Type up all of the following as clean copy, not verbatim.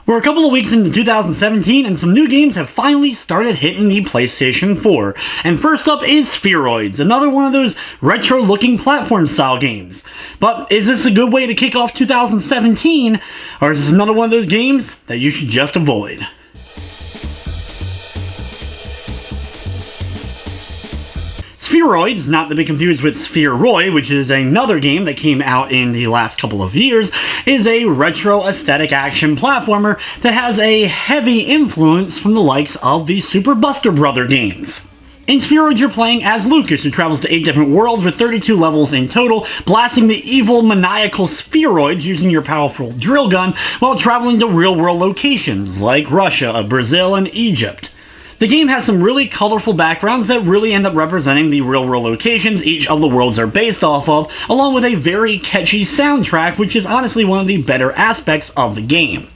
We're a couple of weeks into 2017 and some new games have finally started hitting the PlayStation 4. And first up is Spheroids, another one of those retro-looking platform-style games. But is this a good way to kick off 2017, or is this another one of those games that you should just avoid? Spheroids, not to be confused with Spheroid, which is another game that came out in the last couple of years, is a retro aesthetic action platformer that has a heavy influence from the likes of the Super Buster Brother games. In Spheroids, you're playing as Lucas, who travels to 8 different worlds with 32 levels in total, blasting the evil, maniacal spheroids using your powerful drill gun while traveling to real-world locations like Russia, Brazil, and Egypt. The game has some really colorful backgrounds that really end up representing the real-world locations each of the worlds are based off of, along with a very catchy soundtrack, which is honestly one of the better aspects of the game.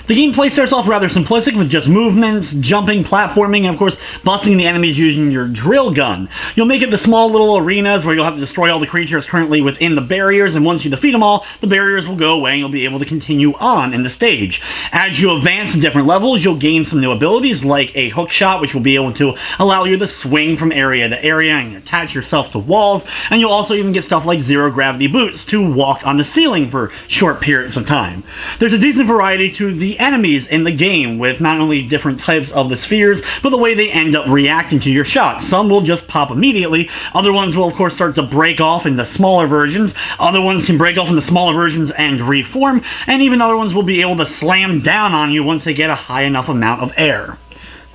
The gameplay starts off rather simplistic with just movements, jumping, platforming, and of course busting the enemies using your drill gun. You'll make it to small little arenas where you'll have to destroy all the creatures currently within the barriers, and once you defeat them all, the barriers will go away and you'll be able to continue on in the stage. As you advance to different levels, you'll gain some new abilities like a hook shot, which will be able to allow you to swing from area to area and attach yourself to walls, and you'll also even get stuff like zero gravity boots to walk on the ceiling for short periods of time. There's a decent variety to the enemies in the game, with not only different types of the spheres, but the way they end up reacting to your shots. Some will just pop immediately, other ones will of course start to break off into smaller versions, other ones can break off into smaller versions and reform, and even other ones will be able to slam down on you once they get a high enough amount of air.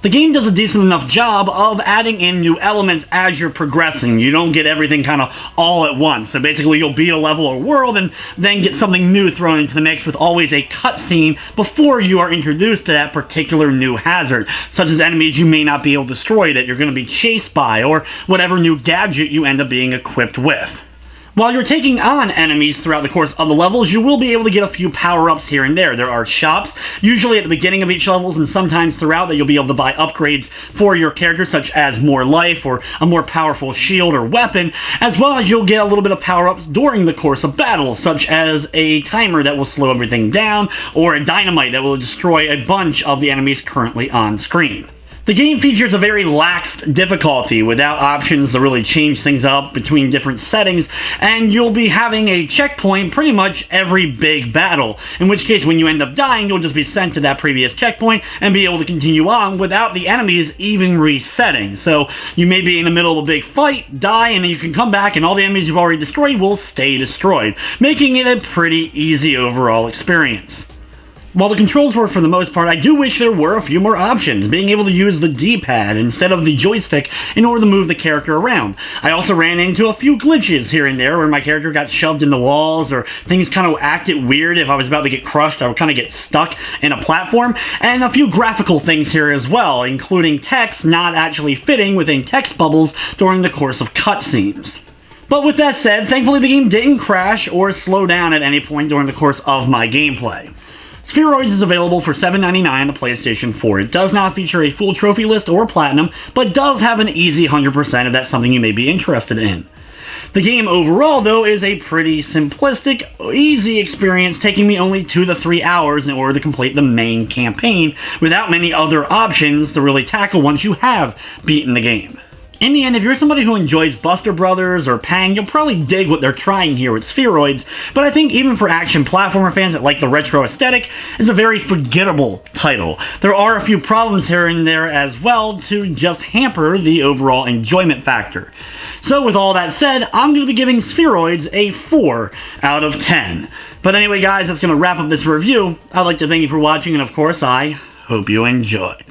The game does a decent enough job of adding in new elements as you're progressing. You don't get everything kind of all at once. So basically you'll beat a level or world and then get something new thrown into the mix with always a cutscene before you are introduced to that particular new hazard, such as enemies you may not be able to destroy that you're going to be chased by, or whatever new gadget you end up being equipped with. While you're taking on enemies throughout the course of the levels, you will be able to get a few power-ups here and there. There are shops, usually at the beginning of each levels and sometimes throughout, that you'll be able to buy upgrades for your character, such as more life or a more powerful shield or weapon, as well as you'll get a little bit of power-ups during the course of battles, such as a timer that will slow everything down, or a dynamite that will destroy a bunch of the enemies currently on screen. The game features a very laxed difficulty without options to really change things up between different settings, and you'll be having a checkpoint pretty much every big battle, in which case when you end up dying you'll just be sent to that previous checkpoint and be able to continue on without the enemies even resetting. So you may be in the middle of a big fight, die, and then you can come back and all the enemies you've already destroyed will stay destroyed, making it a pretty easy overall experience. While the controls work for the most part, I do wish there were a few more options, being able to use the D-pad instead of the joystick in order to move the character around. I also ran into a few glitches here and there where my character got shoved in the walls, or things kind of acted weird. If I was about to get crushed, I would kind of get stuck in a platform, and a few graphical things here as well, including text not actually fitting within text bubbles during the course of cutscenes. But with that said, thankfully the game didn't crash or slow down at any point during the course of my gameplay. Spheroids is available for $7.99 on the PlayStation 4. It does not feature a full trophy list or platinum, but does have an easy 100% if that's something you may be interested in. The game overall, though, is a pretty simplistic, easy experience, taking me only 2 to 3 hours in order to complete the main campaign, without many other options to really tackle once you have beaten the game. In the end, if you're somebody who enjoys Buster Brothers or Pang, you'll probably dig what they're trying here with Spheroids, but I think even for action platformer fans that like the retro aesthetic, it's a very forgettable title. There are a few problems here and there as well to just hamper the overall enjoyment factor. So with all that said, I'm going to be giving Spheroids a 4 out of 10. But anyway guys, that's going to wrap up this review. I'd like to thank you for watching, and of course I hope you enjoyed.